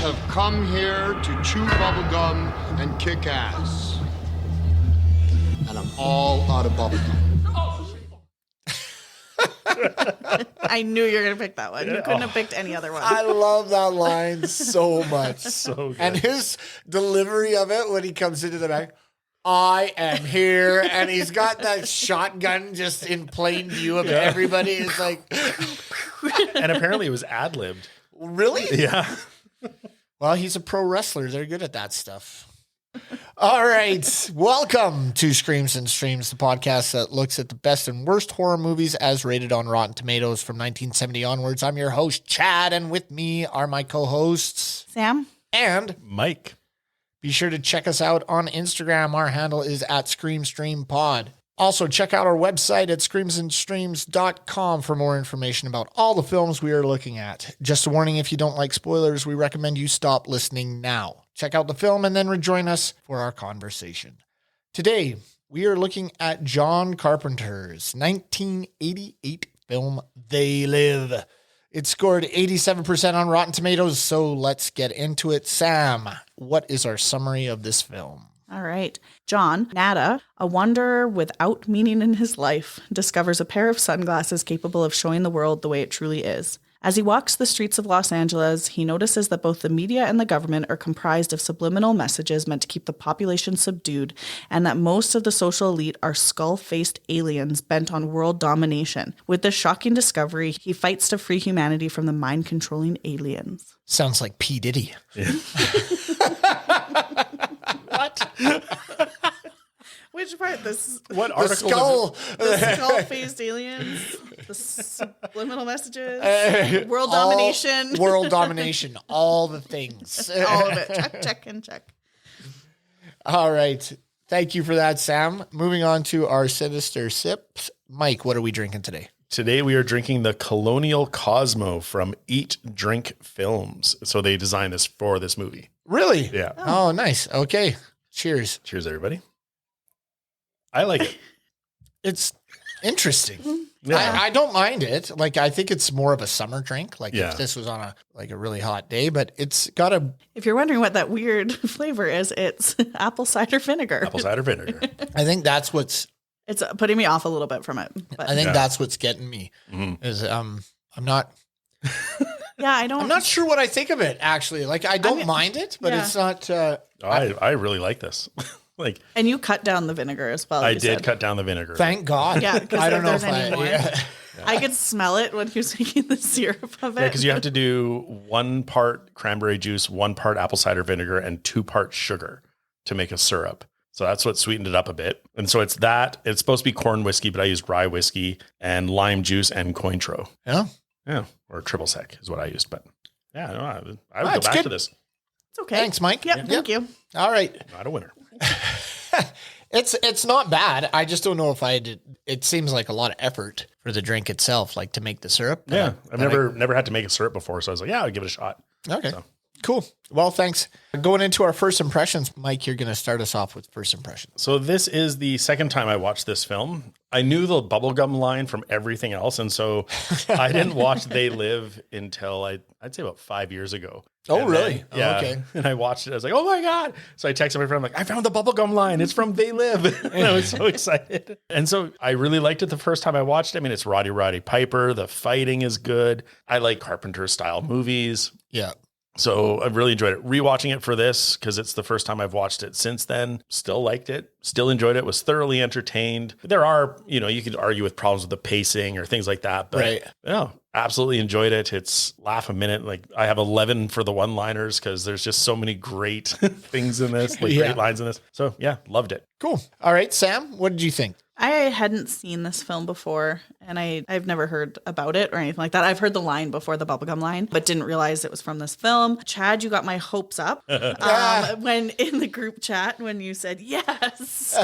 have come here to chew bubblegum and kick ass. And I'm all out of bubblegum. I knew you were going to pick that one. You couldn't have picked any other one. I love that line so much. So good. And his delivery of it when he comes into the back, I am here. And he's got that shotgun just in plain view of everybody. It's like, And apparently it was ad-libbed. really? Yeah. Well, he's a pro wrestler. They're good at that stuff. All right. Welcome to Screams and Streams, the podcast that looks at the best and worst horror movies as rated on Rotten Tomatoes from 1970 onwards. I'm your host, Chad, and with me are my co-hosts, Sam? And Mike. be sure to check us out on Instagram. Our handle is at ScreamStreamPod. Also, check out our website at screamsandstreams.com for more information about all the films we are looking at. Just a warning, if you don't like spoilers, we recommend you stop listening now. Check out the film and then rejoin us for our conversation. Today, we are looking at John Carpenter's 1988 film, They Live. It scored 87% on Rotten Tomatoes, so let's get into it. Sam, what is our summary of this film? All right. John, Nada, a wanderer without meaning in his life, discovers a pair of sunglasses capable of showing the world the way it truly is. As he walks the streets of Los Angeles, he notices that both the media and the government are comprised of subliminal messages meant to keep the population subdued, and that most of the social elite are skull-faced aliens bent on world domination. With this shocking discovery, he fights to free humanity from the mind-controlling aliens. Sounds like P. Diddy. Which part? What The article? skull. The skull-faced aliens, the subliminal messages, world domination. World domination. All the things. All of it. Check, check, and check. All right. Thank you for that, Sam. Moving on to our sinister sips. Mike, what are we drinking today? Today we are drinking the Colonial Cosmo from Eat Drink Films. So they designed this for this movie. Really? Yeah. Oh, nice. Okay. Cheers. Cheers, everybody. I like it. It's interesting. Yeah. I don't mind it. Like, I think it's more of a summer drink. Like, Yeah. if this was on a really hot day, but it's got a. If you're wondering what that weird flavor is, it's apple cider vinegar. Apple cider vinegar. I think that's what's. It's putting me off a little bit from it. But I think Yeah. that's what's getting me. Is I'm not. yeah, I don't. I'm not sure what I think of it. Actually, like, I don't mind it, but yeah. it's not. I really like this. Like, And you cut down the vinegar as well. I you did said. cut down the vinegar. Thank God. Yeah, because I if don't know there's if any I. more. Yeah. I could smell it when he was making the syrup of it. Yeah, because you have to do 1 part cranberry juice, 1 part apple cider vinegar, and 2 parts sugar to make a syrup. So that's what sweetened it up a bit. And so it's that. It's supposed to be corn whiskey, but I used rye whiskey and lime juice and Cointreau. Yeah. Yeah, or triple sec is what I used. But yeah, no, I would go That's back good. to this. It's okay. Thanks, Mike. Yep, thank you. All right. Not a winner. It's not bad. I just don't know if I did. It seems like a lot of effort for the drink itself, like to make the syrup. Yeah, I've never had to make a syrup before, so I was like, yeah, I'll give it a shot. Okay. So. Cool. Well, thanks. Going into our first impressions, Mike, you're going to start us off with first impressions. So this is the second time I watched this film. I knew the bubblegum line from everything else, and so I didn't watch They Live until I'd say about 5 years ago. Oh, And really? then, yeah. Oh, okay. And I watched it. I was like, oh my God. So I texted my friend, I'm like, I found the bubblegum line. It's from They Live. And I was so excited. And so I really liked it the first time I watched it. I mean, it's Roddy Piper. The fighting is good. I like Carpenter style movies. Yeah. So I really enjoyed it. Rewatching it for this, because it's the first time I've watched it since then. Still liked it. Still enjoyed it. Was thoroughly entertained. There are, you could argue with problems with the pacing or things like that. But Right. no, absolutely enjoyed it. It's laugh a minute. Like I have 11 for the one-liners because there's just so many great things in this, like Yeah. great lines in this. So yeah, loved it. Cool. All right, Sam, what did you think? I hadn't seen this film before, and I've never heard about it or anything like that. I've heard the line before, the bubblegum line, but didn't realize it was from this film. Chad, you got my hopes up when in the group chat when you said yes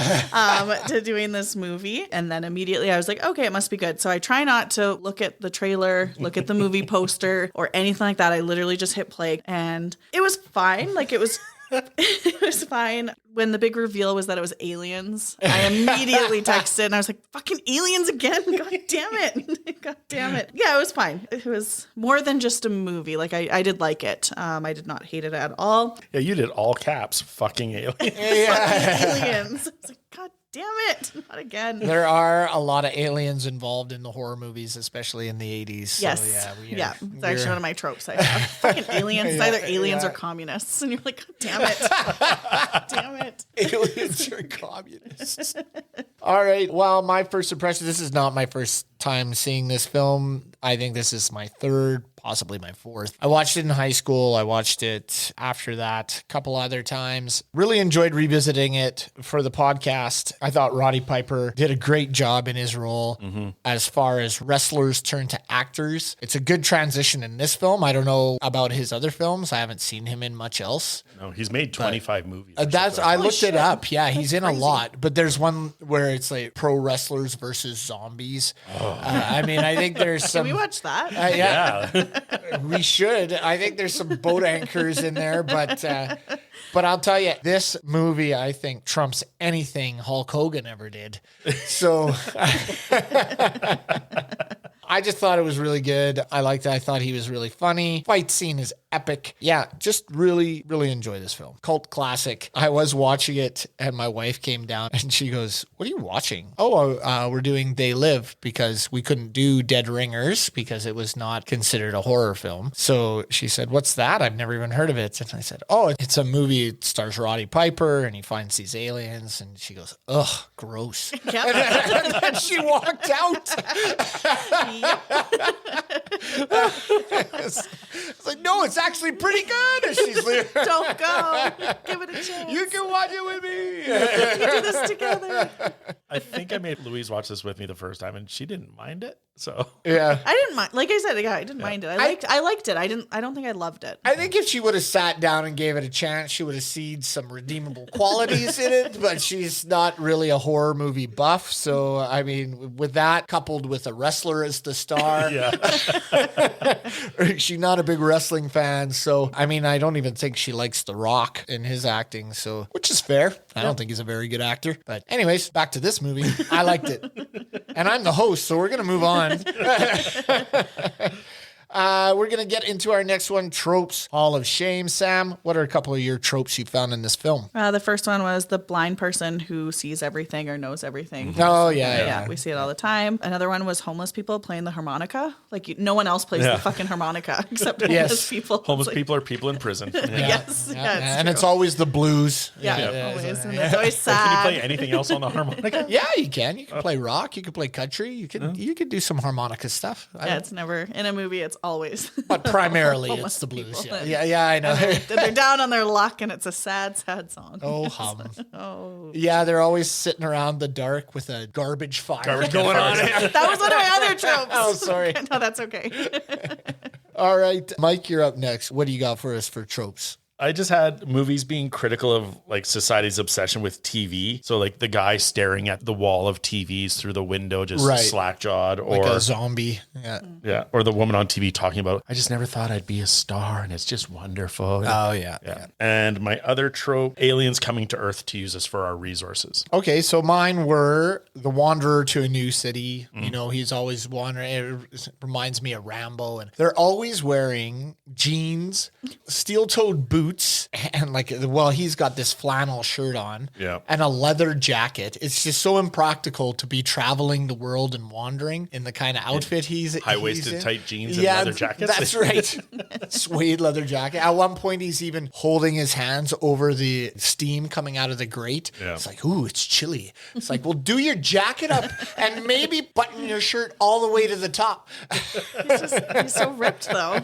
to doing this movie. And then immediately I was like, okay, it must be good. So I try not to look at the trailer, look at the movie poster or anything like that. I literally just hit play, and it was fine. Like it was It was fine. When the big reveal was that it was aliens, I immediately texted and I was like, fucking aliens again. God damn it. God damn it. Yeah, it was fine. It was more than just a movie. Like I did like it. I did not hate it at all. Yeah, you did all caps. Fucking aliens. Fucking aliens. I was like, God damn it. Not again. There are a lot of aliens involved in the horror movies, especially in the 80s. So, Yes. Yeah. It's actually one of my tropes. I have fucking aliens. It's either aliens or communists. And you're like, God damn it. God damn it. Aliens are communists. All right. Well, my first impression, this is not my first time seeing this film. I think this is my third, possibly my fourth. I watched it in high school. I watched it after that a couple other times. Really enjoyed revisiting it for the podcast. I thought Roddy Piper did a great job in his role as far as wrestlers turn to actors. It's a good transition in this film. I don't know about his other films. I haven't seen him in much else. No, he's made 25 movies. I looked it up. Yeah, he's in a lot. But there's one where it's like pro wrestlers versus zombies. I mean, I think there's some. Can we watch that? Yeah. We should. I think there's some boat anchors in there, but I'll tell you, this movie I think trumps anything Hulk Hogan ever did. So I just thought it was really good. I liked it. I thought he was really funny. Fight scene is epic. Yeah, just really, really enjoy this film. Cult classic. I was watching it and my wife came down and she goes, "What are you watching?" "Oh, we're doing They Live because we couldn't do Dead Ringers because it was not considered a horror film." So she said, "What's that? I've never even heard of it." And I said, "Oh, it's a movie. It stars Roddy Piper and he finds these aliens." And she goes, "Ugh, gross." And then she walked out. It's like, "No, it's actually pretty good." And she's like, Don't go. Give it a chance. "You can watch it with me." We can do this together. I think I made Louise watch this with me the first time and she didn't mind it. So Yeah. I didn't mind. Like I said, yeah, I didn't mind it. I liked it. I don't think I loved it. I think if she would have sat down and gave it a chance, she would have seen some redeemable qualities in it, but she's not really a horror movie buff. So, I mean, with that coupled with a wrestler as the star, she's not a big wrestling fan. So, I mean, I don't even think she likes The Rock in his acting. So, which is fair. I don't think he's a very good actor. But anyways, back to this movie. I liked it. And I'm the host, so we're going to move on. We're going to get into our next one, Tropes, Hall of Shame. Sam, what are a couple of your tropes you found in this film? The first one was the blind person who sees everything or knows everything. Oh, yeah. Yeah, we see it all the time. Another one was homeless people playing the harmonica. Like no one else plays the fucking harmonica except homeless people. Homeless people are people in prison. Yes. Yeah, and it's always the blues. Always. And it's always Can you sad. play anything else on the harmonica? Yeah, you can. You can play rock. You can play country. You can do some harmonica stuff. Yeah, it's never in a movie. It's always. But primarily homeless it's the blues. people. Yeah, I know. They're down on their luck, and it's a sad, sad song. Oh, hum. Oh. Yeah, they're always sitting around the dark with a garbage fire going on. That was one of my other tropes. Oh, sorry. No, that's okay. All right, Mike, you're up next. What do you got for us for tropes? I just had movies being critical of like society's obsession with TV. So like the guy staring at the wall of TVs through the window, just slack-jawed, or Like a zombie. Yeah. Or the woman on TV talking about, "I just never thought I'd be a star and it's just wonderful." Oh, yeah. And my other trope, aliens coming to Earth to use us for our resources. Okay, so mine were the wanderer to a new city. You know, he's always wandering. It reminds me of Rambo. And they're always wearing jeans, steel-toed boots, and he's got this flannel shirt on and a leather jacket. It's just so impractical to be traveling the world and wandering in the kind of outfit he's High-waisted in. tight jeans and leather jackets. That's right. Suede leather jacket. At one point, he's even holding his hands over the steam coming out of the grate. Yeah. It's like, ooh, it's chilly. It's like, well, do your jacket up and maybe button your shirt all the way to the top. He's so ripped, though.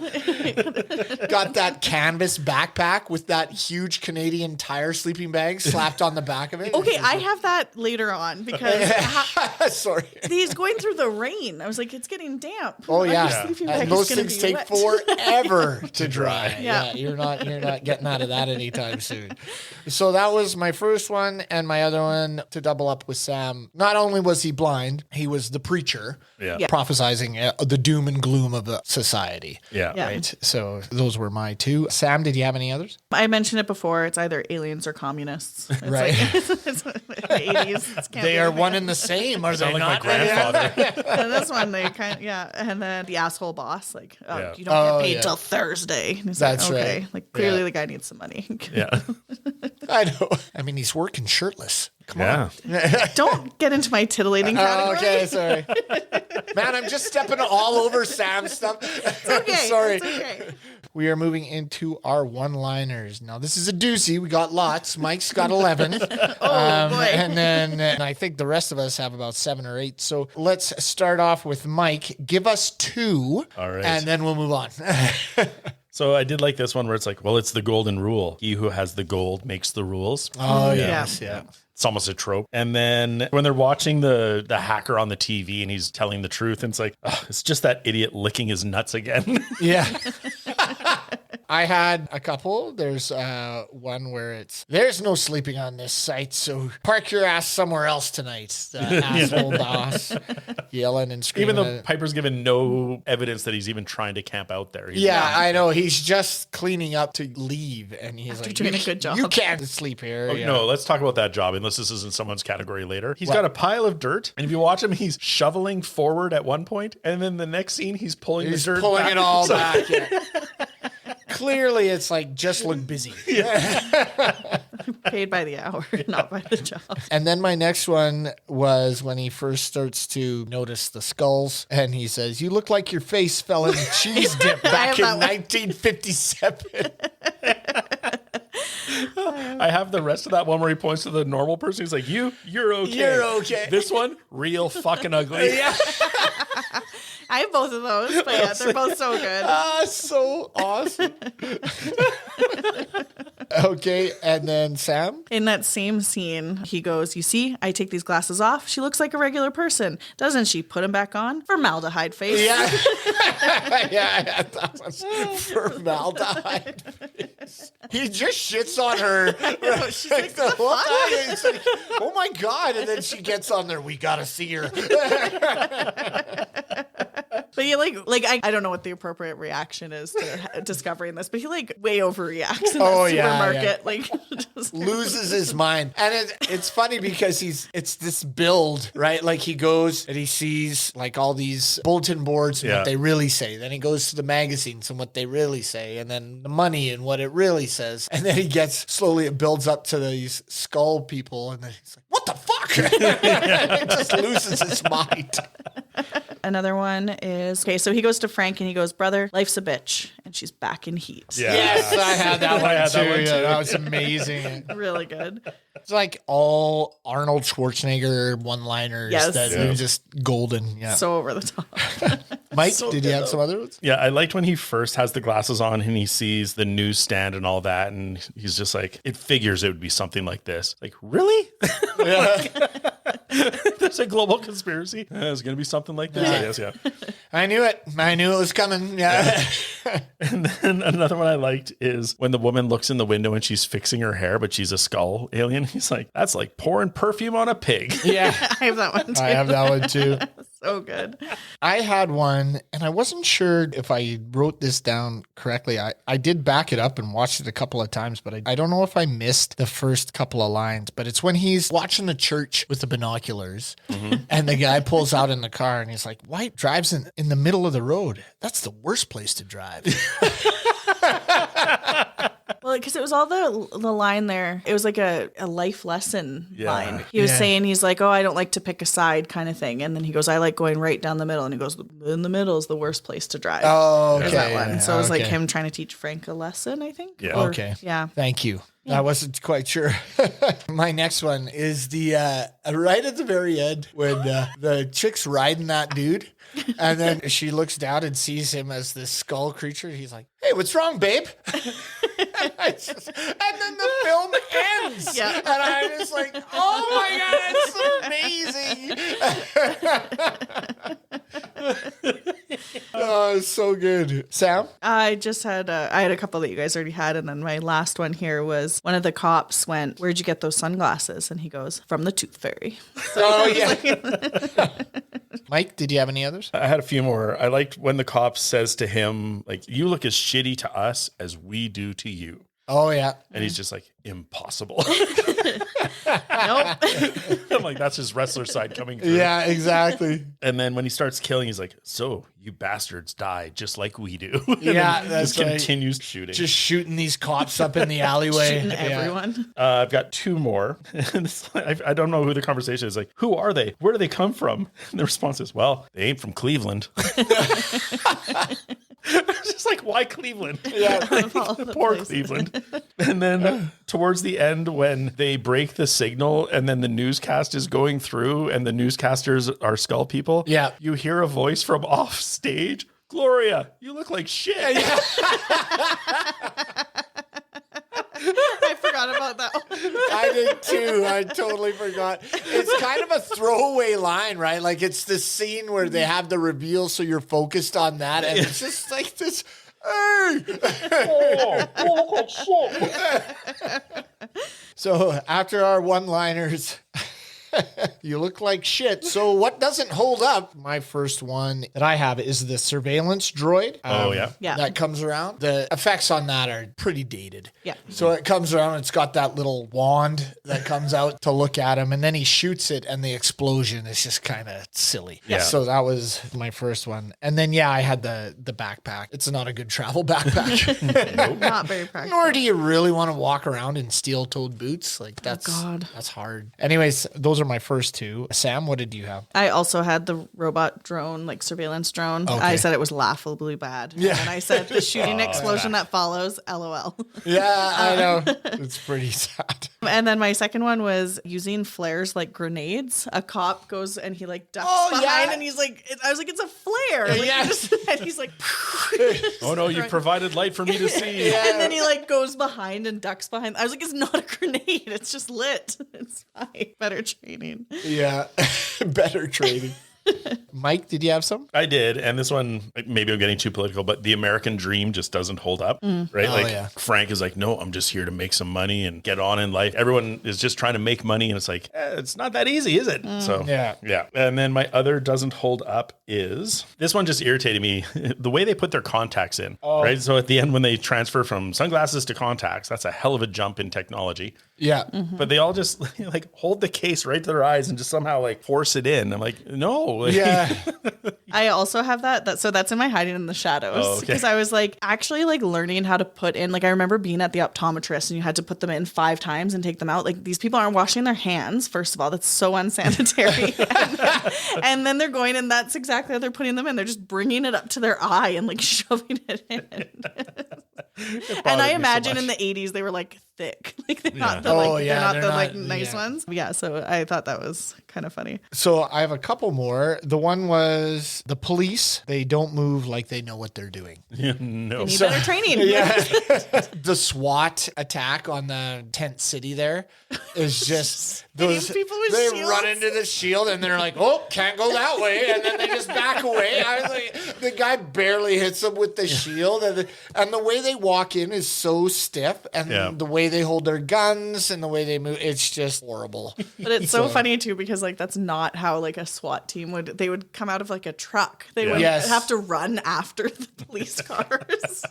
Got that canvas backpack with that huge Canadian Tire sleeping bag slapped on the back of it. Okay, I have that later on because Sorry. he's going through the rain. I was like, it's getting damp. Oh Your yeah, sleeping bag and is those gonna things be take wet. forever to dry. Yeah. You're not getting out of that anytime soon. So that was my first one, and my other one, to double up with Sam. Not only was he blind, he was the preacher, prophesizing the doom and gloom of the society. Yeah. Right. So those were my two. Sam, did you have any others? others? I mentioned it before. It's either aliens or communists. It's Right. It's 80s. It can't They be are anything one else. and the same, are they Sound like my not? grandfather. And this one, they kind of, yeah. And then the asshole boss, like, oh, Yeah. you don't get paid yeah. till Thursday. And he's That's like, okay. right. Like, clearly Yeah. the guy needs some money. Yeah. I know. I mean, he's working shirtless. Come Yeah. on. Don't get into my titillating Oh, category. okay, sorry. Man, I'm just stepping all over Sam's stuff. It's okay. Sorry. It's okay. We are moving into our one-liners. Now, this is a doozy. We got lots. Mike's got 11. Oh, boy. And then I think the rest of us have about 7 or 8. So let's start off with Mike. Give us 2. All right. And then we'll move on. So I did like this one where it's like, well, it's the golden rule. He who has the gold makes the rules. Oh, yes, yeah. It's almost a trope. And then when they're watching the hacker on the TV and he's telling the truth, and it's like, oh, it's just that idiot licking his nuts again. Yeah. I had a couple. There's one where there's no sleeping on this site, so park your ass somewhere else tonight. The asshole boss yelling and screaming. Even though Piper's given no evidence that he's even trying to camp out there. He's Yeah, I know. He's just cleaning up to leave, and he's like, doing a good job. You can't sleep here. Oh, Yeah. no, let's talk about that job, unless this is in someone's category later. He's got a pile of dirt, and if you watch him, he's shoveling forward at one point, and then the next scene, he's pulling He's the dirt pulling back. it all back. Yeah. Clearly, it's like, just look busy. Paid by the hour, not by the job. And then my next one was when he first starts to notice the skulls, and he says, "You look like your face fell in cheese dip back in have that one. 1957." I have the rest of that one where he points to the normal person. He's like, you're okay. You're okay. This one, real fucking ugly. Yeah. I have both of those, but yeah, they're both so good. So awesome. Okay, and then Sam? In that same scene, he goes, "You see, I take these glasses off. She looks like a regular person. Doesn't she? Put them back on. Formaldehyde face." Yeah. Yeah, I had that one. Formaldehyde face. He just shits on her. She's like, the whole time. It's like, oh my God. And then she gets on there. We got to see her. But he I don't know what the appropriate reaction is to discovering this, but he way overreacts in Oh, the yeah, supermarket. yeah. Just Loses his mind. And it's funny because it's this build, right? Like he goes and he sees like all these bulletin boards and Yeah. what they really say. Then he goes to the magazines and what they really say. And then the money and what it really says. And then it builds up to these skull people. And then he's like, what the fuck? It just loses his mind. Another one is, okay, so he goes to Frank and he goes, "Brother, life's a bitch," and she's back in heat. Yeah. Yes, I had that one I had too. that one Yeah, too. that was amazing. Really good. It's like all Arnold Schwarzenegger one-liners Yes. that Yeah. are just golden. Yeah. So over the top. Mike, did you have some other ones? Yeah, I liked when he first has the glasses on and he sees the newsstand and all that, and he's just like, it figures it would be something like this. Like, really? There's a global conspiracy. It's going to be something like this, I guess, yeah. I knew it. I knew it was coming. Yeah. And then another one I liked is when the woman looks in the window and she's fixing her hair, but she's a skull alien. He's like, that's like pouring perfume on a pig. Yeah. I have that one too. I have that one too. So good. I had one, and I wasn't sure if I wrote this down correctly. I did back it up and watched it a couple of times, but I don't know if I missed the first couple of lines. But it's when he's watching the church with the binoculars, and the guy pulls out in the car, and he's like, "Why drives in the middle of the road? That's the worst place to drive." Well, because it was all the line there. It was like a life lesson Yeah. line. He was saying, he's like, "Oh, I don't like to pick a side," kind of thing. And then he goes, "I like going right down the middle." And he goes, "In the middle is the worst place to drive." Oh, There's okay. that one. So it was like Okay. him trying to teach Frank a lesson, I think. Yeah. Or- Okay. Yeah. Thank you. I wasn't quite sure. My next one is the right at the very end when the chick's riding that dude, and then she looks down and sees him as this skull creature. He's like, "Hey, what's wrong, babe?" And then the film ends. Yeah. And I'm just like, "Oh my God, it's amazing." Oh, it's so good. Sam? I just had I had a couple that you guys already had, and then my last one here was one of the cops went, "Where'd you get those sunglasses?" And he goes, "From the Tooth Fairy." Oh, yeah. Mike, did you have any others? I had a few more. I liked when the cop says to him, like, you look as shitty to us as we do to you. Oh, yeah. And he's just like, impossible. Nope. I'm like, that's his wrestler side coming through. Yeah, exactly. And then when he starts killing, he's like, so you bastards die just like we do. And Yeah, then that's just right. continues shooting. Just shooting these cops up in the alleyway. Shooting Yeah. everyone. I've got two more. And I don't know who the conversation is. Like, who are they? Where do they come from? And the response is, well, they ain't from Cleveland. It's just like, why Cleveland? Yeah. Poor Cleveland. And then towards the end, when they break the signal and then the newscast is going through and the newscasters are skull people, Yeah. you hear a voice from off stage. Gloria, you look like shit. Yeah. I forgot about that one. I did too. I totally forgot. It's kind of a throwaway line, right? Like it's the scene where they have the reveal, so you're focused on that, and it's just like this. Hey! So after our one-liners, you look like shit. So what doesn't hold up? My first one that I have is the surveillance droid. Oh, yeah. Yeah. That comes around. The effects on that are pretty dated. Yeah. So it comes around, it's got that little wand that comes out to look at him, and then he shoots it, and the explosion is just kind of silly. Yeah. So that was my first one. And then, yeah, I had the backpack. It's not a good travel backpack. Not very practical. Nor do you really want to walk around in steel-toed boots. Like God. that's hard. Anyways, those are my first two. Sam, what did you have? I also had the robot drone, like surveillance drone. Okay. I said it was laughably bad. Yeah. And I said the shooting explosion that follows, LOL. Yeah, I know. It's pretty sad. And then my second one was using flares like grenades. A cop goes and he like ducks Oh, behind yeah. and he's like, I was like, it's a flare. Like, Yes. and he's like, Oh, no, you provided light for me to see. and then he like goes behind and ducks behind. I was like, it's not a grenade. It's just lit. It's fine. Better training. Yeah. Better trading. Mike, did you have some? I did. And this one, maybe I'm getting too political, but the American dream just doesn't hold up, right? Oh, Like yeah. Frank is like, no, I'm just here to make some money and get on in life. Everyone is just trying to make money. And it's like, it's not that easy, is it? So, Yeah. yeah. And then my other doesn't hold up is this one just irritated me. The way they put their contacts in, right? So at the end, when they transfer from sunglasses to contacts, that's a hell of a jump in technology. Yeah. But they all just like hold the case right to their eyes and just somehow like force it in. I'm like, no. Yeah. I also have that. So that's in my hiding in the shadows. Oh, okay. Because I was like actually like learning how to put in, like I remember being at the optometrist and you had to put them in 5 times and take them out. Like these people aren't washing their hands. First of all, that's so unsanitary. and then they're going and that's exactly how they're putting them in. They're just bringing it up to their eye and like shoving it in. And I me so imagine much. in the 80s they were like thick. Like they're not the Oh, like yeah, they're not they're the not- like nice yeah. ones. Yeah, so I thought that was kind of funny. So I have a couple more. The one was the police. They don't move like they know what they're doing. No. Need better training. Yeah. The SWAT attack on the tent city there is just those people with they shields. run into the shield and they're like, oh, can't go that way. And then they just back away. I was like, the guy barely hits them with the shield. And the way they walk in is so stiff. And Yeah. the way they hold their guns and the way they move, it's just horrible. But it's so funny too because like that's not how like a SWAT team they would come out of like a truck. They would Yes. have to run after the police cars.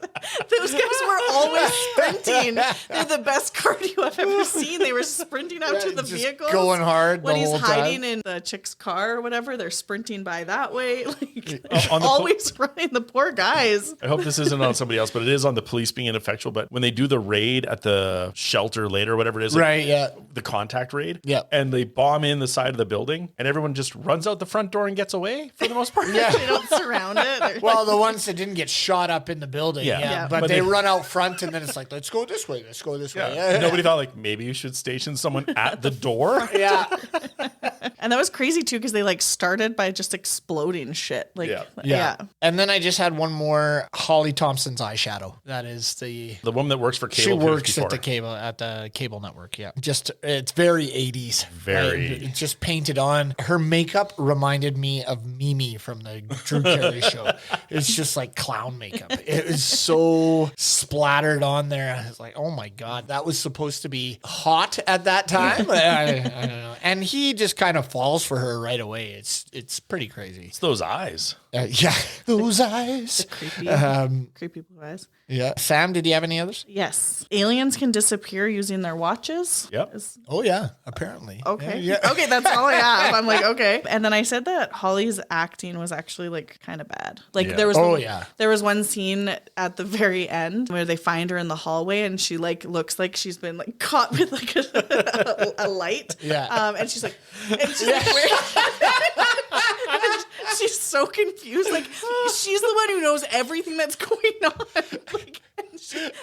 Those guys were always sprinting. They're the best cardio I've ever seen. They were sprinting out to the Just vehicles. going hard when the he's whole hiding time. in the chick's car or whatever. They're sprinting by that way. Like On the always running. The poor guys. I hope this isn't on somebody else, but it is on the police being ineffectual. But when they do the raid at the shelter later, whatever it is, like Right, yeah. the contact raid, Yeah. and they bomb in the side of the building, and everyone just runs out the front door and gets away for the most part. Yeah. They don't surround it. Or, Well, the ones that didn't get shot up in the building, Yeah. yeah. Yeah. But, But they they- run out front, and then it's like, let's go this way, let's go this way. Yeah. Nobody thought like maybe you should station someone at the door. Yeah. and that was crazy too because they like started by just exploding shit. Like Yeah. And then I just had one more, Holly Thompson's eyeshadow. That is the The woman that works for she cable. works 54. at the cable network. Yeah. Just it's very 80s. Very. right? It's just painted on. Her makeup reminded me of Mimi from the Drew Carey show. It's just like clown makeup. It was so splattered on there. I was like, oh my God, that was supposed to be hot at that time. I don't know. And he just kind of falls for her right away. It's pretty crazy. It's those eyes. Yeah, those eyes. Creepy blue eyes. Yeah. Sam, did you have any others? Yes. Aliens can disappear using their watches. Yep. Oh, yeah, apparently. Okay. Yeah. Okay, that's all I have. I'm like, okay. And then I said that Holly's acting was actually like kind of bad. Like there was there was one scene at the very end where they find her in the hallway and she like looks like she's been like caught with like a light. Yeah. And she's like, she's so confused. Like she's the one who knows everything that's going on. Like,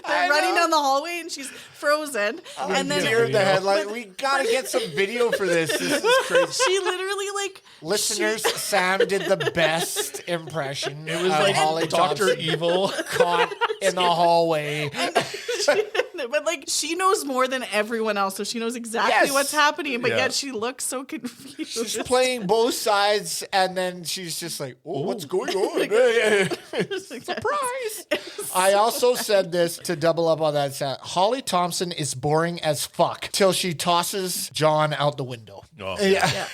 they're running down the hallway and she's frozen. And then deer in the headlight. We gotta get some video for this. This is crazy. She literally like listeners. Sam did the best impression. It was like Holly Dr. Johnson Evil caught in the hallway. But like she knows more than everyone else, so she knows exactly what's happening. But yet she looks so confused. She's playing both sides, and then she's just like, "Oh, what's going on?" Surprise! I also said this to double up on that set. Holly Thompson is boring as fuck till she tosses John out the window. Oh. Yeah.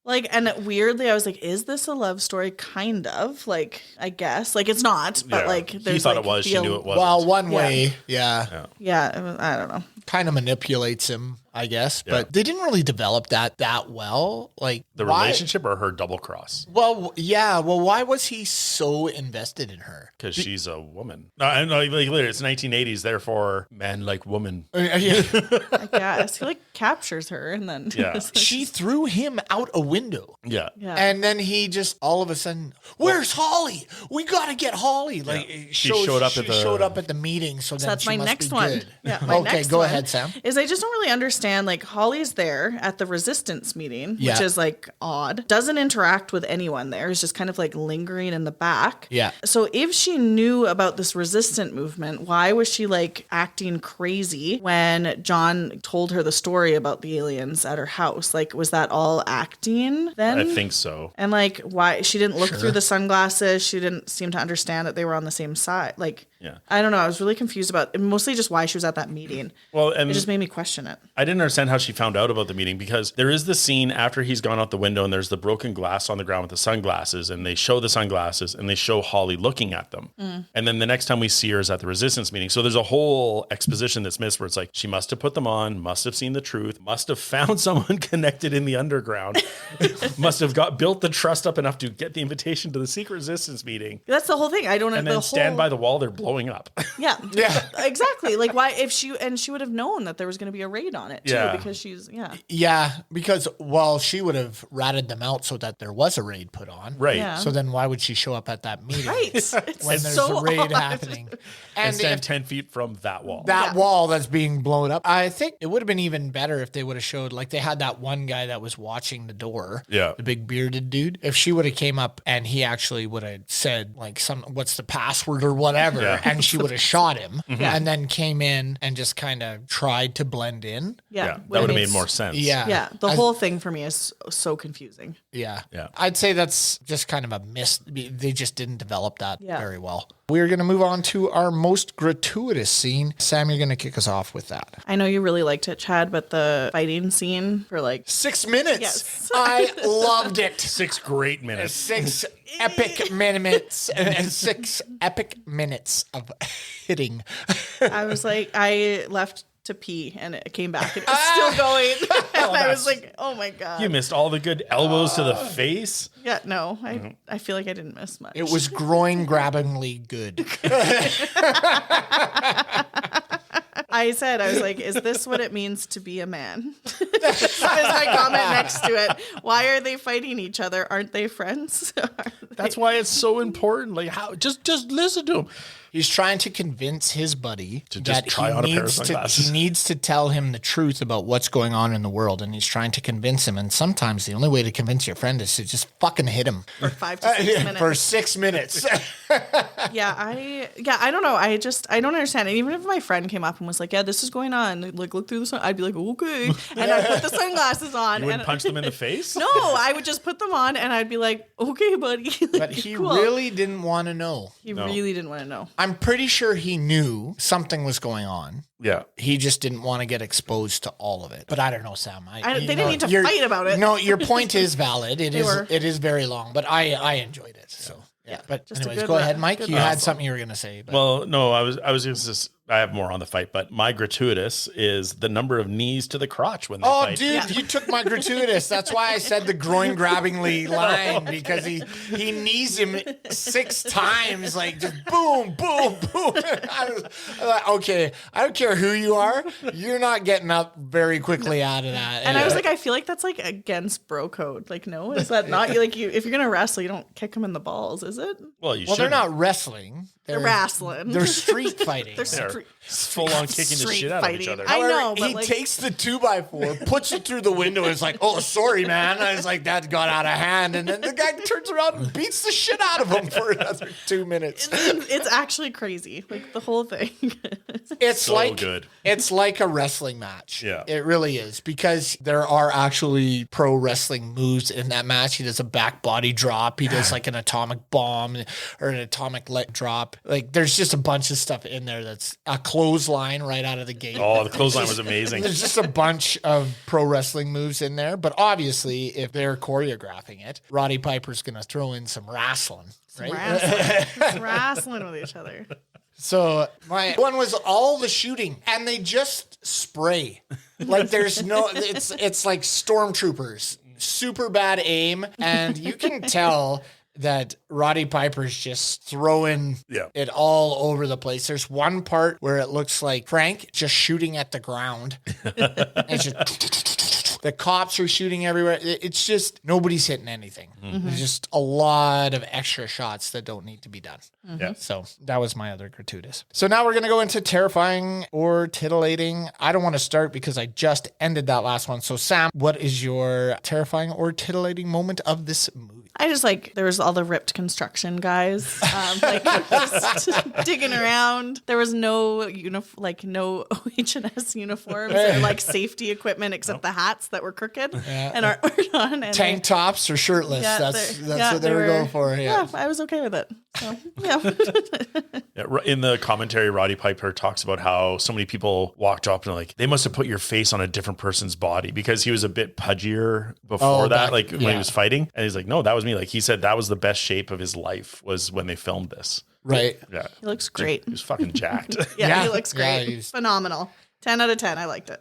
Like, and weirdly, I was like, is this a love story? Kind of. Like, I guess. Like, it's not, but like, there's he thought like it was. She knew it wasn't. Well, one way, yeah. Yeah, I don't know. Kind of manipulates him, I guess. But they didn't really develop that well. Like the relationship or her double cross? Well, yeah. Well, why was he so invested in her? Because she's a woman. No, I know. Like, literally, it's 1980s. Therefore, man like woman. Yeah. I guess he like captures her, and then she threw him out a window. Yeah. And then he just all of a sudden, where's Holly? We gotta get Holly. Like she showed up at the meeting. So then that's she my must next be one. good. Yeah. My okay, next go one ahead, Sam. Is I just don't really understand. Like Holly's there at the resistance meeting, which is like odd. Doesn't interact with anyone there. Is just kind of like lingering in the back. Yeah. So if she knew about this resistant movement, why was she like acting crazy when John told her the story about the aliens at her house? Like, was that all acting then? I think so. And like, why she didn't look through the sunglasses? She didn't seem to understand that they were on the same side. Like, I don't know. I was really confused about mostly just why she was at that meeting. Well, and it just made me question it. I didn't understand how she found out about the meeting because there is the scene after he's gone out the window and there's the broken glass on the ground with the sunglasses, and they show the sunglasses and they show Holly looking at them. And then the next time we see her is at the resistance meeting. So there's a whole exposition that's missed where it's like she must have put them on, must have seen the truth, must have found someone connected in the underground, must have built the trust up enough to get the invitation to the secret resistance meeting. That's the whole thing. I don't know. And then stand by the wall, they're blowing up. Yeah. Exactly. Like why if she would have known that there was going to be a raid on it too, because she's because she would have ratted them out so that there was a raid put on, right? Yeah. So then why would she show up at that meeting, right? when there's a raid happening and stand 10 feet from that wall? That wall that's being blown up. I think it would have been even better if they would have showed, like they had that one guy that was watching the door, the big bearded dude. If she would have came up and he actually would have said like what's the password or whatever, and she would have shot him, and then came in and just kind of tried to blend in. That would have made more sense. Yeah. The whole thing for me is so confusing. Yeah. I'd say that's just kind of a miss. They just didn't develop that very well. We're going to move on to our most gratuitous scene. Sam, you're going to kick us off with that. I know you really liked it, Chad, but the fighting scene for like 6 minutes. Yes. I loved it. 6 great minutes. 6 epic minutes. 6 epic minutes of hitting. I was like, I left to pee and it came back and it was still going. And I was like, oh my God. You missed all the good elbows to the face. Yeah, no, I feel like I didn't miss much. It was groin-grabbingly good. I was like, is this what it means to be a man? That was my comment next to it. Why are they fighting each other? Aren't they friends? That's why it's so important. Like, how? Just listen to him. He's trying to convince his buddy to just try on a pair of sunglasses. He needs to tell him the truth about what's going on in the world, and he's trying to convince him. And sometimes the only way to convince your friend is to just fucking hit him for 5 to 6 minutes. For 6 minutes. I don't know. I don't understand it. Even if my friend came up and was like, yeah, this is going on, like, look through the sun, I'd be like, okay. And I'd put the sunglasses on. You wouldn't punch them in the face? No, I would just put them on and I'd be like, okay, buddy. But he really didn't want to know. He really didn't want to know. I'm pretty sure he knew something was going on. Yeah. He just didn't want to get exposed to all of it. But I don't know, Sam. They didn't need to fight about it. No, your point is valid. It is very long, but I enjoyed it. So yeah. But anyways, go ahead, Mike. You had something you were going to say. But. Well, no, I was just. I have more on the fight, but my gratuitous is the number of knees to the crotch when they fight. Oh, dude, you took my gratuitous. That's why I said the groin-grabbingly line, because he knees him 6 times, like just boom, boom, boom. I was like, okay, I don't care who you are, you're not getting up very quickly out of that. And I was like, I feel like that's like against bro code. Like, no, is that not like you? If you're gonna wrestle, you don't kick them in the balls, is it? Well, they're not wrestling. They're wrestling. They're street fighting. They're full on kicking the shit out of each other. I know, but he takes the 2x4, puts it through the window, and is like, "Oh, sorry, man." I was like, "That got out of hand," and then the guy turns around and beats the shit out of him for another 2 minutes. It's actually crazy, like the whole thing. It's so like good. It's like a wrestling match. Yeah, it really is, because there are actually pro wrestling moves in that match. He does a back body drop. He does like an atomic bomb or an atomic leg drop. Like, there's just a bunch of stuff in there that's a clothesline right out of the gate. Oh, the clothesline was amazing. There's just a bunch of pro wrestling moves in there. But obviously, if they're choreographing it, Roddy Piper's going to throw in some wrestling. Right? Wrestling with each other. So my one was all the shooting, and they just spray. Like, there's no, it's like stormtroopers, super bad aim, and you can tell that Roddy Piper's just throwing it all over the place. There's one part where it looks like Frank just shooting at the ground. It's just the cops are shooting everywhere. It's just nobody's hitting anything. Mm-hmm. There's just a lot of extra shots that don't need to be done. Mm-hmm. Yeah. So that was my other gratuitous. So now we're going to go into terrifying or titillating. I don't want to start because I just ended that last one. So Sam, what is your terrifying or titillating moment of this movie? I just there was all the ripped construction guys, just digging around. There was no no OH&S uniforms or like safety equipment except the hats that were crooked and aren't on. And tank tops or shirtless. That's what they were going for. Yeah, I was okay with it. So, yeah. In the commentary, Roddy Piper talks about how so many people walked up and they must have put your face on a different person's body, because he was a bit pudgier before that, when he was fighting. And he's like, no, that was me. Like, he said that was the best shape of his life was when they filmed this. Right. Yeah. He looks great. He was fucking jacked. He looks great. Yeah, phenomenal. 10 out of 10. I liked it.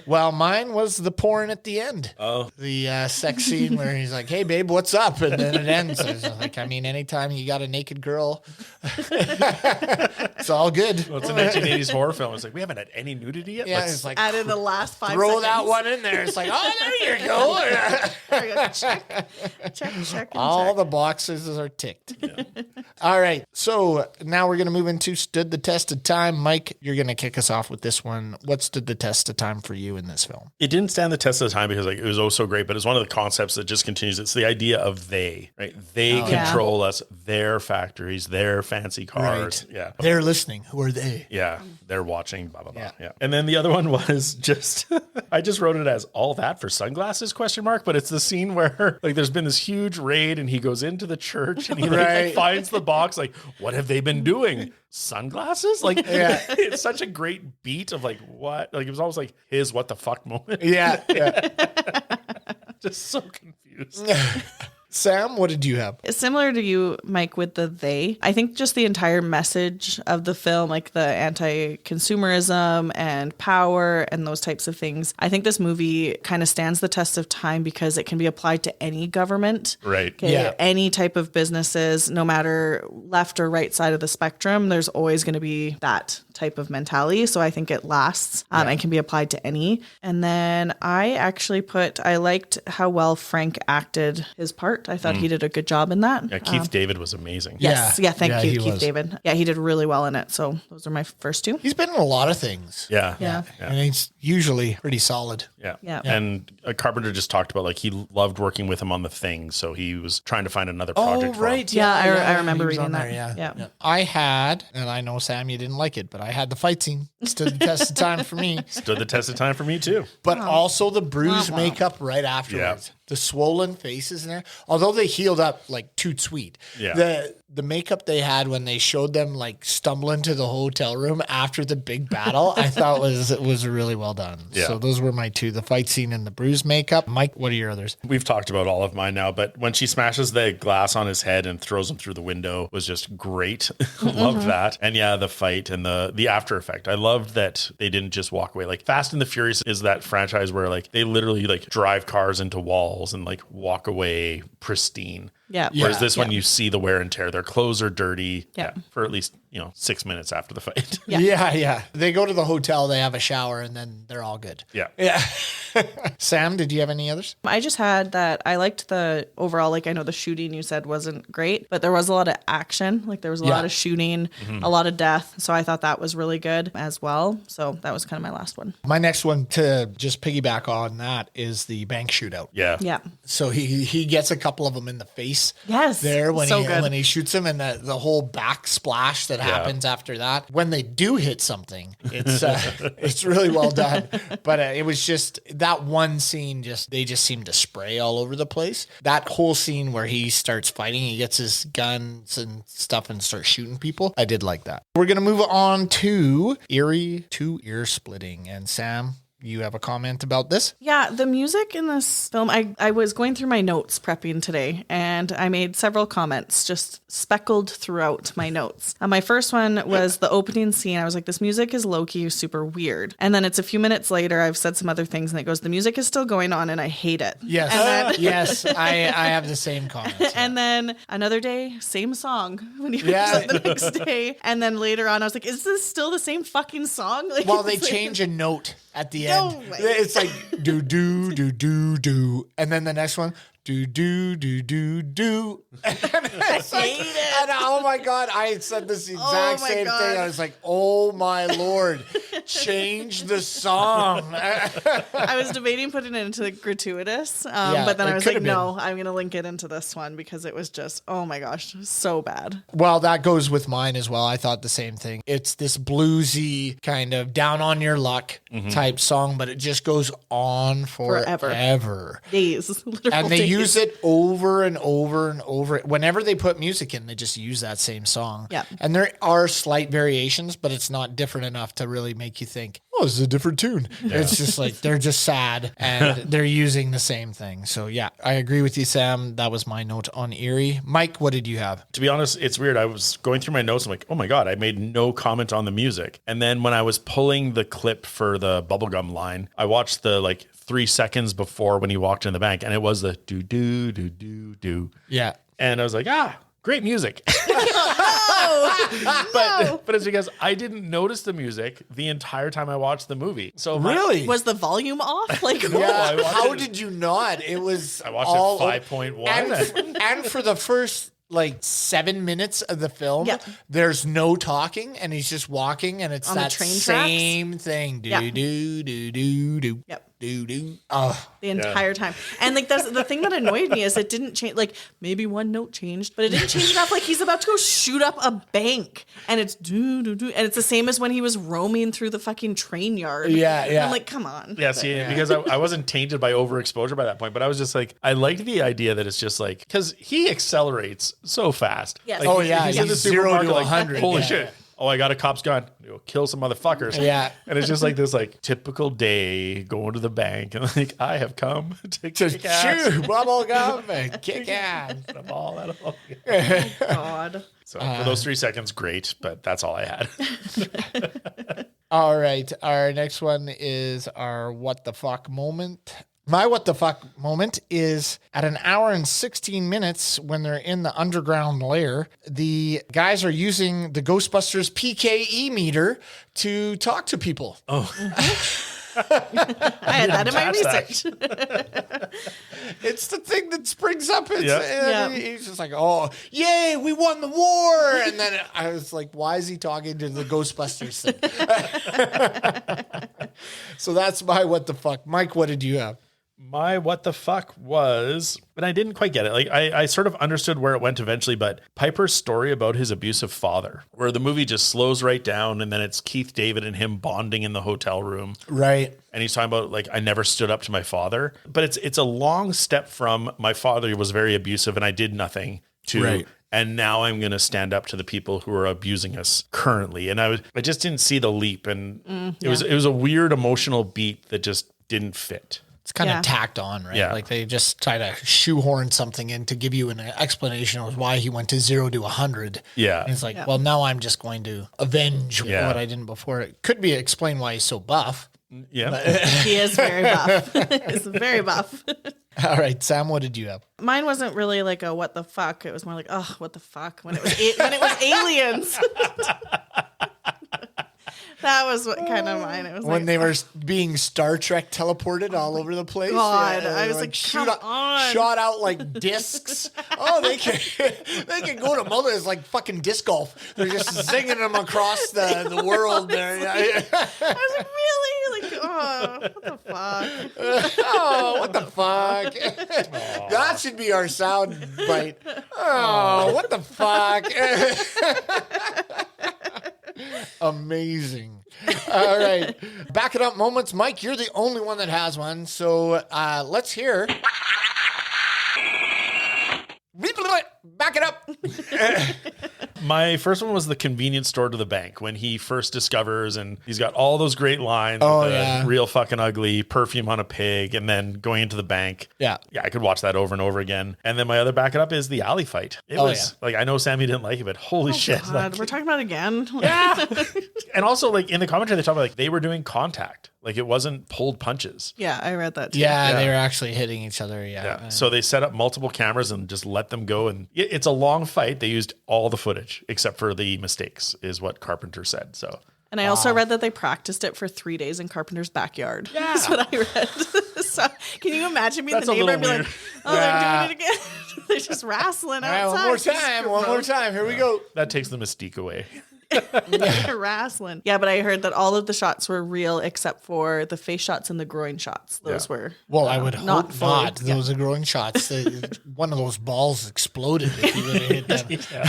Well, mine was the porn at the end. Oh. The sex scene where he's like, hey, babe, what's up? And then it ends. Anytime you got a naked girl, it's all good. Well, it's a 1980s horror film. It's like, we haven't had any nudity yet. Yeah, it's like, added the last 5 throw seconds. that one in there. It's like, oh, there you go. There you go. Check. All the boxes are ticked. Yeah. All right. So now we're going to move into Stood the Test of Time. Mike, you're going to kick us off with this one. What stood the test of time for you in this film? It didn't stand the test of time because it was so great, but it's one of the concepts that just continues. It's the idea of they, right? They control us, their factories, their fancy cars. Right. Yeah. They're listening. Who are they? Yeah. They're watching, blah, blah, blah. Yeah. And then the other one was just, I just wrote it as all that for sunglasses, ? But it's the scene where there's been this huge raid and he goes into the church and he finds the box. What have they been doing? Sunglasses? It's such a great beat of what? It was almost his what the fuck moment. Yeah. Just so confused. Sam, what did you have? It's similar to you, Mike, with the they. I think just the entire message of the film, the anti-consumerism and power and those types of things. I think this movie kind of stands the test of time because it can be applied to any government. Right. Okay? Yeah. Any type of businesses, no matter left or right side of the spectrum, there's always going to be that type of mentality. So I think it lasts and can be applied to any. And then I actually I liked how well Frank acted his part part. I thought he did a good job in that. Yeah, Keith David was amazing. Yes. Yeah, thank you, he Keith was. David. Yeah, he did really well in it. So those are my first two. He's been in a lot of things. Yeah. Yeah. And he's usually pretty solid. Yeah. Yeah. And Carpenter just talked about like he loved working with him on The Thing. So he was trying to find another project for him. Yeah, I remember he was reading on that. there, Yeah. I had, and I know, Sam, you didn't like it, but I had the fight scene. Stood the test of time for me. Stood the test of time for me too. But also the bruise makeup right afterwards. Yeah. The swollen faces in there. Although they healed up like too sweet. Yeah. The makeup they had when they showed them like stumbling to the hotel room after the big battle, I thought was really well done. Yeah. So those were my two, the fight scene and the bruise makeup. Mike, what are your others? We've talked about all of mine now, but when she smashes the glass on his head and throws him through the window was just great. Loved that. And yeah, the fight and the after effect. I loved that they didn't just walk away. Like Fast and the Furious is that franchise where like they literally like drive cars into walls and like walk away pristine. Yeah. Whereas this one, you see the wear and tear. Their clothes are dirty. Yeah. For at least, 6 minutes after the fight. Yeah. They go to the hotel, they have a shower, and then they're all good. Yeah. Yeah. Sam, did you have any others? I just had that I liked the overall, like I know the shooting you said wasn't great, but there was a lot of action. Like there was a lot of shooting, a lot of death. So I thought that was really good as well. So that was kind of my last one. My next one to just piggyback on that is the bank shootout. Yeah. Yeah. So he gets a couple of them in the face. Yes. There when So good. when he shoots him, and the whole back splash that happens after that. When they do hit something, it's it's really well done. But it was just that one scene. They just seemed to spray all over the place. That whole scene where he starts fighting, he gets his guns and stuff and starts shooting people. I did like that. We're gonna move on to eerie to ear splitting. And Sam, you have a comment about this? Yeah, the music in this film, I was going through my notes prepping today, and I made several comments just speckled throughout my notes. My first one was the opening scene. I was like, this music is low-key super weird. And then it's a few minutes later, I've said some other things, and it goes, the music is still going on, and I hate it. Yes. And then, Yes, I have the same comment. Yeah. and then another day, same song when he wakes up the next day. And then later on, I was like, is this still the same fucking song? Like, Well, they it's like- change a note at the No end. way. It's like do do do do do, and then the next one do do do do do. And it's like, and oh my god, I said this exact my same God. thing. I was like, oh my lord, change the song. I was debating putting it into the gratuitous, Yeah, but then it I was could like, have no, I'm going to link it into this one because it was just, oh my gosh, so bad. Well, that goes with mine as well. I thought the same thing. It's this bluesy kind of down on your luck type song, but it just goes on forever. Days. Literal And they days. use it over and over and over. Whenever they put music in, they just use that same song. Yeah. And there are slight variations, but it's not different enough to really make you think, oh, this is a different tune. It's just like they're just sad and they're using the same thing. So yeah, I agree with you, Sam. That was my note on Eerie. Mike, what did you have? To be honest, it's weird. I was going through my notes. I'm like, oh my God, I made no comment on the music. And then when I was pulling the clip for the bubblegum line, I watched the 3 seconds before when he walked in the bank, and it was the do, do, do, do, do. Yeah. And I was like, great music. But it's because I didn't notice the music the entire time I watched the movie. So Really? Was the volume off? Like, Yeah. I watched How it- did you not? It was. I watched all it 5.1. And for the first 7 minutes of the film, Yeah. there's no talking, and he's just walking, and it's On the that train same thing. Do Yeah. do do do do. Yep. Do do. Oh, the entire time. And that's the thing that annoyed me is it didn't change. Maybe one note changed, but it didn't change enough. He's about to go shoot up a bank, and it's do do do, and it's the same as when he was roaming through the fucking train yard. Yeah, yeah. I'm like, come on. Yeah, see, because I wasn't tainted by overexposure by that point, but I was just like, I liked the idea that it's just because he accelerates so fast. Yes. Oh, yeah, he's in the he's 0 to supermarket, 100, holy yeah. shit. Oh, I got a cop's gun. Go kill some motherfuckers. Yeah. And it's just this typical day going to the bank and I have come to just kick ass. chew bubble gum and kick ass. The ball out of all. God. So for those 3 seconds, great, but that's all I had. All right, our next one is our what the fuck moment. My what the fuck moment is at 1 hour and 16 minutes when they're in the underground lair. The guys are using the Ghostbusters PKE meter to talk to people. Oh. I had that in my Catch research. It's the thing that springs up. It's, Yeah. and he's just like, oh, yay, we won the war. And then I was like, why is he talking to the Ghostbusters thing? So that's my what the fuck. Mike, what did you have? My what the fuck was, but I didn't quite get it. Like I sort of understood where it went eventually, but Piper's story about his abusive father, where the movie just slows right down and then it's Keith David and him bonding in the hotel room. Right. And he's talking about like, I never stood up to my father, but it's a long step from my father was very abusive and I did nothing to, Right. and now I'm going to stand up to the people who are abusing us currently. And I just didn't see the leap. And it was a weird emotional beat that just didn't fit. It's kind Yeah. of tacked on, right? Yeah. Like they just try to shoehorn something in to give you an explanation of why he went to 0 to 100. Yeah. And it's like, well, now I'm just going to avenge what I didn't before. It could be explain why he's so buff. Yeah. He is very buff. He's very buff. All right, Sam, what did you have? Mine wasn't really like a what the fuck. It was more like, oh, what the fuck when it was aliens. That was what kind of mine. It was When like, they were being Star Trek teleported all over the place. God, I was like, come on. Shot out like discs. Oh, they can go to Mulder. It's like fucking disc golf. They're just zinging them across the world there. I was like, really? Like, oh, what the fuck? Oh, what the fuck? That should be our sound bite. Oh, what the fuck? Amazing. All right. Back it up moments. Mike, you're the only one that has one. So let's hear. Back it up. My first one was the convenience store to the bank when he first discovers and he's got all those great lines. Oh, with the yeah. Real fucking ugly, perfume on a pig, and then going into the bank. Yeah. Yeah, I could watch that over and over again. And then my other back it up is the alley fight. It was like, I know Sammy didn't like it, but holy shit. God, Like, we're talking about it again. yeah. And also like in the commentary, they talk about like they were doing contact. Like it wasn't pulled punches. Yeah, I read that too. Yeah, they were actually hitting each other. Yeah. So they set up multiple cameras and just let them go. And it's a long fight. They used all the footage except for the mistakes, is what Carpenter said. So. And I also read that they practiced it for 3 days in Carpenter's backyard. Yeah. That's what I read. So can you imagine being That's the a neighbor and be little like, oh, they're doing it again. They're just wrestling All right, outside. one more time. Here we go. That takes the mystique away. Wrestling. Yeah, but I heard that all of the shots were real except for the face shots and the groin shots. Those were Well, I would hope not. fully- yeah. Those are growing shots. One of those balls exploded if you would have hit them.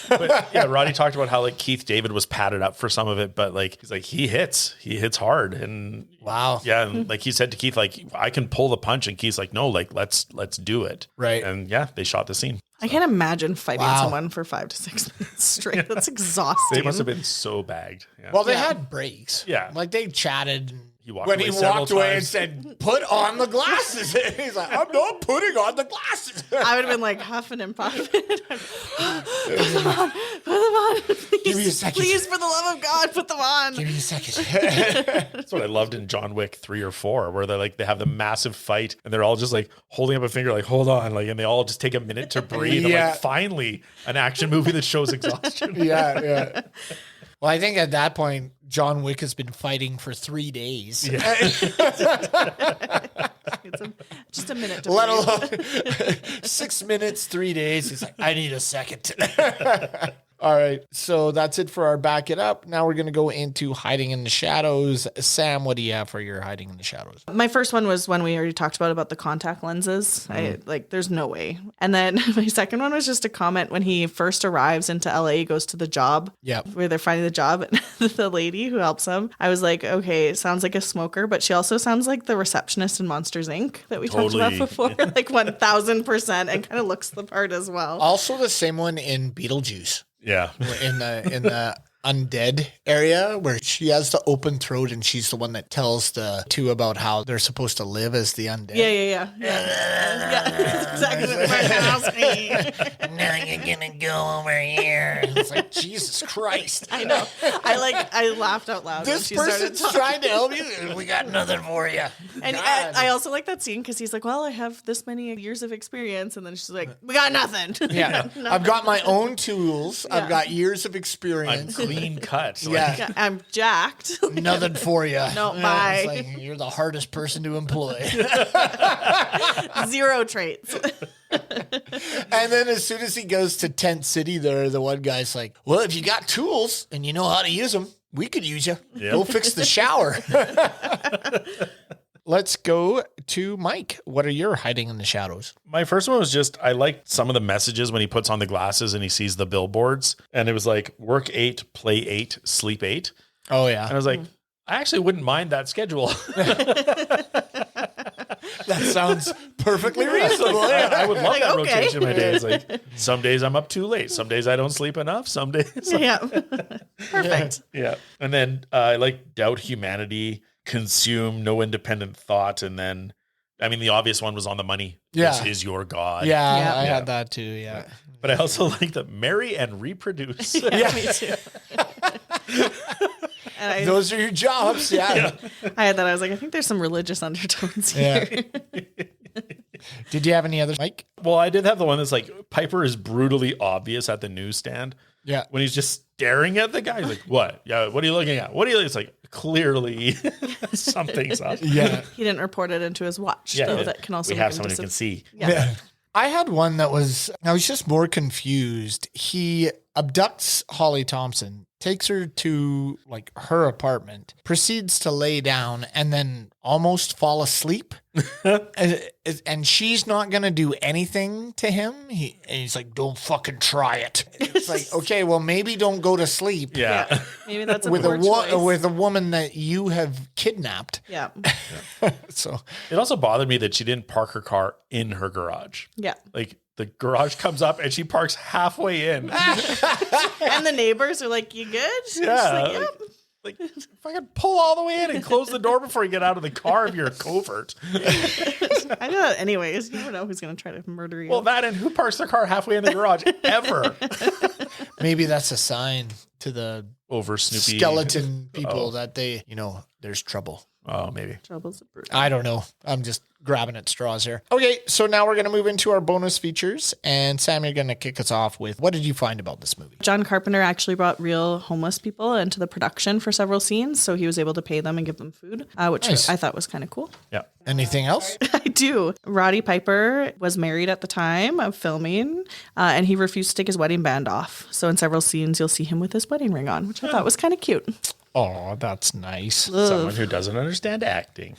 But yeah, Roddy talked about how like Keith David was padded up for some of it, but like he's like he hits hard, and Wow. yeah, and like he said to Keith, like I can pull the punch, and Keith's like, no, like let's do it, Right. And yeah, they shot the scene. I can't imagine fighting Wow. someone for 5 to 6 minutes straight. That's exhausting. They must have been so bagged. Yeah. Well, they had breaks. Yeah. Like they chatted. He walked when away he several walked away and times. said, put on the glasses. He's like, I'm not putting on the glasses. I would have been like huffing and puffing. Put them on. Put them on. Please, Give me a second. Please, for the love of God, put them on. Give me a second. That's what I loved in John Wick 3 or 4, where they have the massive fight and they're all just like holding up a finger, like, hold on. Like, and they all just take a minute to breathe. I'm Yeah. like, finally, an action movie that shows exhaustion. yeah. Well, I think at that point, John Wick has been fighting for 3 days. Just a minute to Let breathe. alone 6 minutes, 3 days. He's like, I need a second. All right. So that's it for our back it up. Now we're going to go into hiding in the shadows. Sam, what do you have for your hiding in the shadows? My first one was one we already talked about the contact lenses. There's no way. And then my second one was just a comment when he first arrives into LA, he goes to the job. Yep. Where they're finding the job. And the lady who helps him, I was like, okay, it sounds like a smoker, but she also sounds like the receptionist in Monsters, Inc. that we talked about before. Like 1000%, and kind of looks the part as well. Also the same one in Beetlejuice. Yeah. In the undead area where she has the open throat and she's the one that tells the two about how they're supposed to live as the undead. Yeah. That's exactly what my Now you're gonna go over here. It's like, Jesus Christ. I know. I laughed out loud. This when she started person's talking. trying to help you. We got nothing for you. And God. I also like that scene because he's like, well, I have this many years of experience. And then she's like, we got nothing. Yeah. I've got my own tools. I've got years of experience. I'm clean cut. Yeah. I'm jacked. Nothing for you. No, It's bye. like, you're the hardest person to employ. 0 traits. And then as soon as he goes to Tent City there, the one guy's like, well, if you got tools and you know how to use them, we could use you. Yep. Go fix the shower. Let's go to Mike. What are your hiding in the shadows? My first one was just, I liked some of the messages when he puts on the glasses and he sees the billboards. And it was like, work 8, play 8, sleep 8. Oh, yeah. And I was like, I actually wouldn't mind that schedule. That sounds perfectly reasonable. I would love Like, that okay. rotation in my days. Like some days I'm up too late. Some days I don't sleep enough. Some days. Yeah. Perfect. Yeah. And then I like doubt humanity, consume, no independent thought. And then, I mean, the obvious one was on the money. Yeah. This is your God. Yeah, Yeah. I had that too. Yeah. But I also like the marry and reproduce. Yeah, me too. And Those are your jobs. Yeah. I had that. I was like, I think there's some religious undertones Yeah. here. Did you have any others, Mike? Well, I did have the one that's like Piper is brutally obvious at the newsstand. Yeah. When he's just staring at the guy. He's like, what? Yeah. What are you looking at? What are you? It's like clearly something's up. Yeah. He didn't report it into his watch, Yeah. though. That can also we make have him someone who can see. Yeah. I had one that I was just more confused. He abducts Holly Thompson, takes her to like her apartment, proceeds to lay down and then almost fall asleep. And she's not going to do anything to him. And he's like, don't fucking try it. It's like, okay, well, maybe don't go to sleep. Yeah. Yeah. Maybe that's a With poor choice. with a woman that you have kidnapped. Yeah. So It also bothered me that she didn't park her car in her garage. Yeah. Like the garage comes up and she parks halfway in. And the neighbors are like, you good? She's Yeah. like, yep. Like, fucking pull all the way in and close the door before you get out of the car if you're a covert. I do that anyways. You never know who's going to try to murder you. Well, that and who parks their car halfway in the garage ever? maybe that's a sign to the Over Snoopy. skeleton people that they, there's trouble. Oh, maybe. Trouble's a brute. I don't know. I'm just grabbing at straws here. Okay, so now we're going to move into our bonus features. And Sam, you're going to kick us off with, what did you find about this movie? John Carpenter actually brought real homeless people into the production for several scenes, so he was able to pay them and give them food, which Nice. I thought was kind of cool. Yeah. Anything else? I do. Roddy Piper was married at the time of filming, and he refused to take his wedding band off. So in several scenes, you'll see him with his wedding ring on, which I thought was kind of cute. Oh, that's nice. Someone who doesn't understand acting.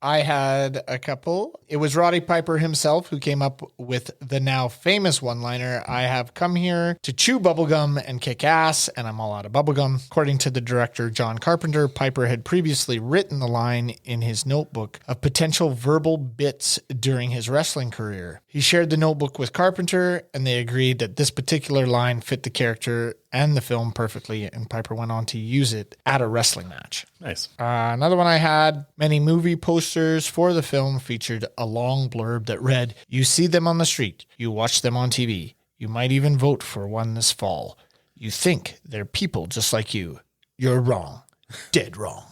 I had a couple. It was Roddy Piper himself who came up with the now famous one-liner, I have come here to chew bubblegum and kick ass, and I'm all out of bubblegum. According to the director John Carpenter, Piper had previously written the line in his notebook of potential verbal bits during his wrestling career. He shared the notebook with Carpenter, and they agreed that this particular line fit the character and the film perfectly, and Piper went on to use it at a wrestling match. Nice. Another one I had, many movie posters for the film featured a long blurb that read, you see them on the street, you watch them on TV, you might even vote for one this fall. You think they're people just like you. You're wrong. Dead wrong.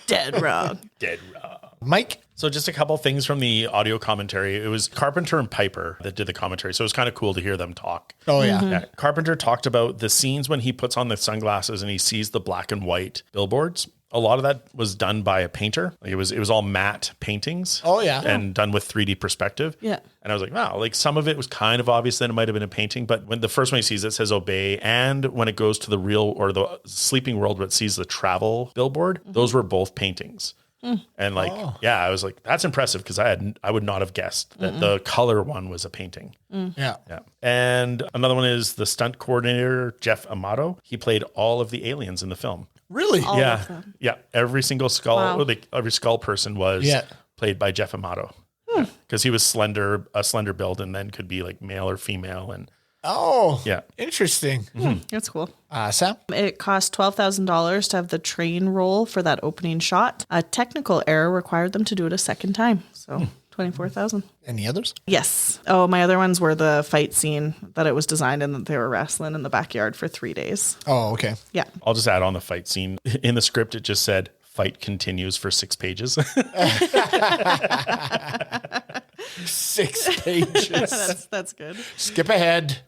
Dead wrong. Dead wrong. Mike? So just a couple things from the audio commentary. It was Carpenter and Piper that did the commentary. So it was kind of cool to hear them talk. Oh, yeah. Yeah. Carpenter talked about the scenes when he puts on the sunglasses and he sees the black and white billboards. A lot of that was done by a painter. Like it was all matte paintings. Oh, yeah. And done with 3D perspective. Yeah. And I was like, wow, like some of it was kind of obvious that it might have been a painting. But when the first one he sees, it says obey. And when it goes to the real or the sleeping world, but sees the travel billboard, those were both paintings. And like, yeah, I was like, that's impressive because I would not have guessed that the color one was a painting. Yeah. Yeah. And another one is the stunt coordinator, Jeff Amato. He played all of the aliens in the film. Really? All of Yeah. them. Yeah. Every single skull, Wow. every skull person was played by Jeff Amato. Because he was a slender build and then could be like male or female. And Oh, yeah. interesting. That's cool. Sam? It cost $12,000 to have the train roll for that opening shot. A technical error required them to do it a second time. So $24,000. Any others? Yes. Oh, my other ones were the fight scene that it was designed and that they were wrestling in the backyard for 3 days. Oh, okay. Yeah. I'll just add on the fight scene. In the script, it just said fight continues for 6 pages. 6 pages. That's good. Skip ahead.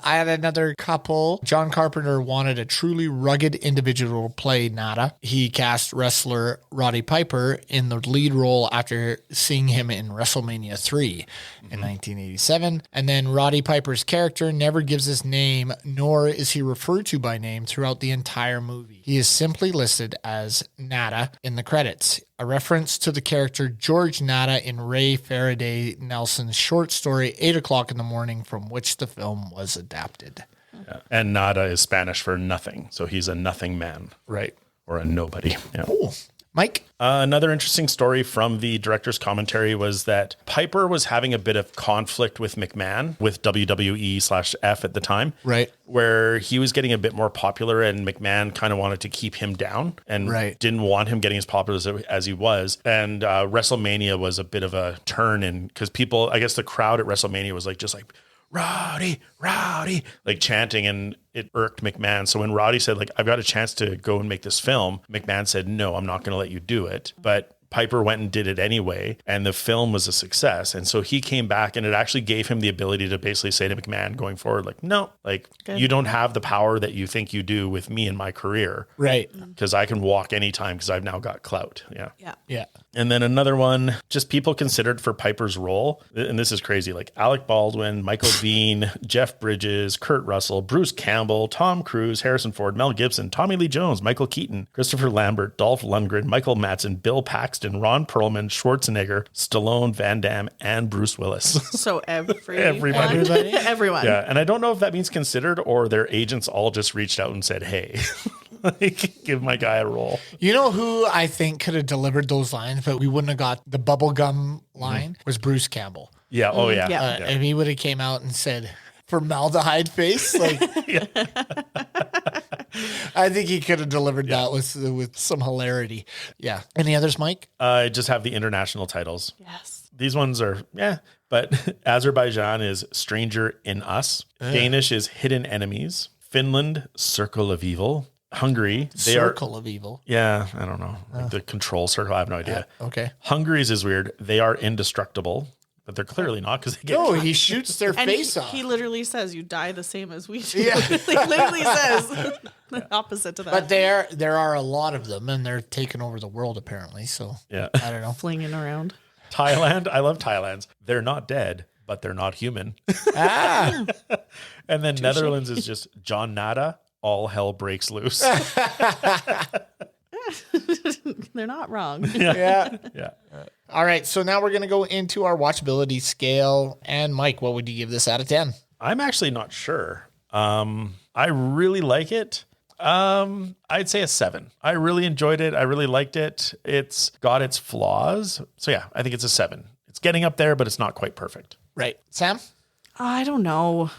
I had another couple. John Carpenter wanted a truly rugged individual to play Nada. He cast wrestler Roddy Piper in the lead role after seeing him in WrestleMania 3 in 1987. And then Roddy Piper's character never gives his name, nor is he referred to by name throughout the entire movie. He is simply listed as Nada in the credits, a reference to the character George Nada in Ray Faraday Nelson's short story 8 o'clock in the morning, from which the film was adapted. Yeah. And nada is Spanish for nothing. So he's a nothing man. Right. Or a nobody. Yeah. Cool. Mike? Another interesting story from the director's commentary was that Piper was having a bit of conflict with McMahon, with WWE/F at the time. Right. Where he was getting a bit more popular and McMahon kind of wanted to keep him down and didn't want him getting as popular as he was. And WrestleMania was a bit of a turn in, because people, I guess the crowd at WrestleMania was just like, Roddy, like chanting, and it irked McMahon. So when Roddy said, I've got a chance to go and make this film, McMahon said, no, I'm not going to let you do it. But Piper went and did it anyway, and the film was a success. And so he came back, and it actually gave him the ability to basically say to McMahon going forward, no, you don't have the power that you think you do with me in my career. Right. Because I can walk anytime because I've now got clout. Yeah. And then another one, just people considered for Piper's role. And this is crazy. Alec Baldwin, Michael Biehn, Jeff Bridges, Kurt Russell, Bruce Campbell, Tom Cruise, Harrison Ford, Mel Gibson, Tommy Lee Jones, Michael Keaton, Christopher Lambert, Dolph Lundgren, Michael Madsen, Bill Paxton, Ron Perlman, Schwarzenegger, Stallone, Van Damme, and Bruce Willis. So everybody. Everyone. Yeah. And I don't know if that means considered or their agents all just reached out and said, hey, give my guy a role. You know who I think could have delivered those lines, but we wouldn't have got the bubblegum line, was Bruce Campbell. Yeah. Oh, yeah. If he would have came out and said, formaldehyde face, I think he could have delivered that with some hilarity. Yeah. Any others, Mike? I just have the international titles. Yes. These ones are, but Azerbaijan is Stranger in Us. Danish is Hidden Enemies. Finland, Circle of Evil. Hungary, Circle of Evil. Yeah, I don't know. The control circle, I have no idea. Okay. Hungary's is weird. They are indestructible, but they're clearly not, because they get... No, he shoots their face off. He literally says, you die the same as we do. Yeah. He literally says the opposite to that. But there are a lot of them, and they're taking over the world, apparently. So, I don't know. Flinging around. Thailand, I love Thailand's. They're not dead, but they're not human. And then Netherlands is just John Nada, all hell breaks loose. They're not wrong. Yeah. Yeah. All right. So now we're going to go into our watchability scale. And Mike, what would you give this out of 10? I'm actually not sure. I really like it. I'd say a 7. I really enjoyed it. I really liked it. It's got its flaws. So yeah, I think it's a 7. It's getting up there, but it's not quite perfect. Right. Sam? I don't know.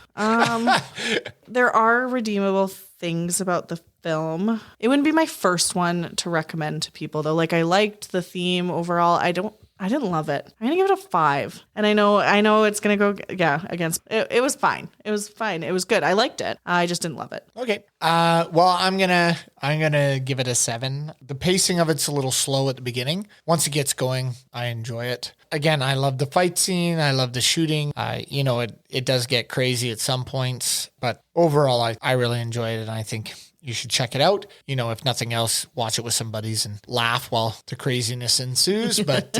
There are redeemable things about the film. It wouldn't be my first one to recommend to people, though. I liked the theme overall. I didn't love it. I'm gonna give it a 5. And I know it's gonna go against it was fine. It was fine. It was good. I liked it. I just didn't love it. Okay. Well, I'm gonna give it a 7. The pacing of it's a little slow at the beginning. Once it gets going, I enjoy it. Again, I love the fight scene. I love the shooting. It does get crazy at some points, but overall, I really enjoy it, and I think you should check it out. If nothing else, watch it with some buddies and laugh while the craziness ensues. But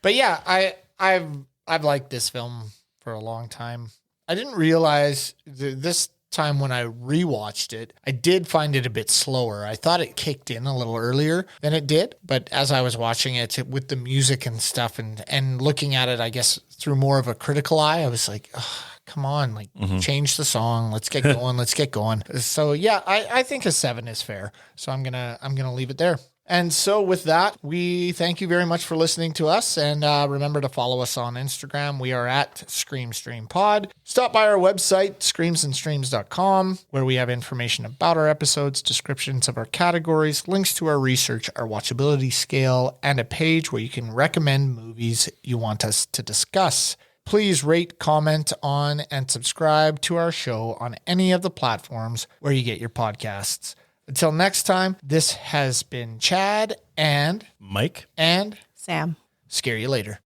yeah, I've liked this film for a long time. I didn't realize this time when I rewatched it, I did find it a bit slower. I thought it kicked in a little earlier than it did, but as I was watching it with the music and stuff and looking at it, I guess through more of a critical eye, I was like, oh, come on, change the song. Let's get going. Let's get going. So yeah, I think a 7 is fair. So I'm gonna leave it there. And so with that, we thank you very much for listening to us. And remember to follow us on Instagram. We are at ScreamStreamPod. Stop by our website, screamsandstreams.com, where we have information about our episodes, descriptions of our categories, links to our research, our watchability scale, and a page where you can recommend movies you want us to discuss. Please rate, comment on, and subscribe to our show on any of the platforms where you get your podcasts. Until next time, this has been Chad and Mike and Sam. Scare you later.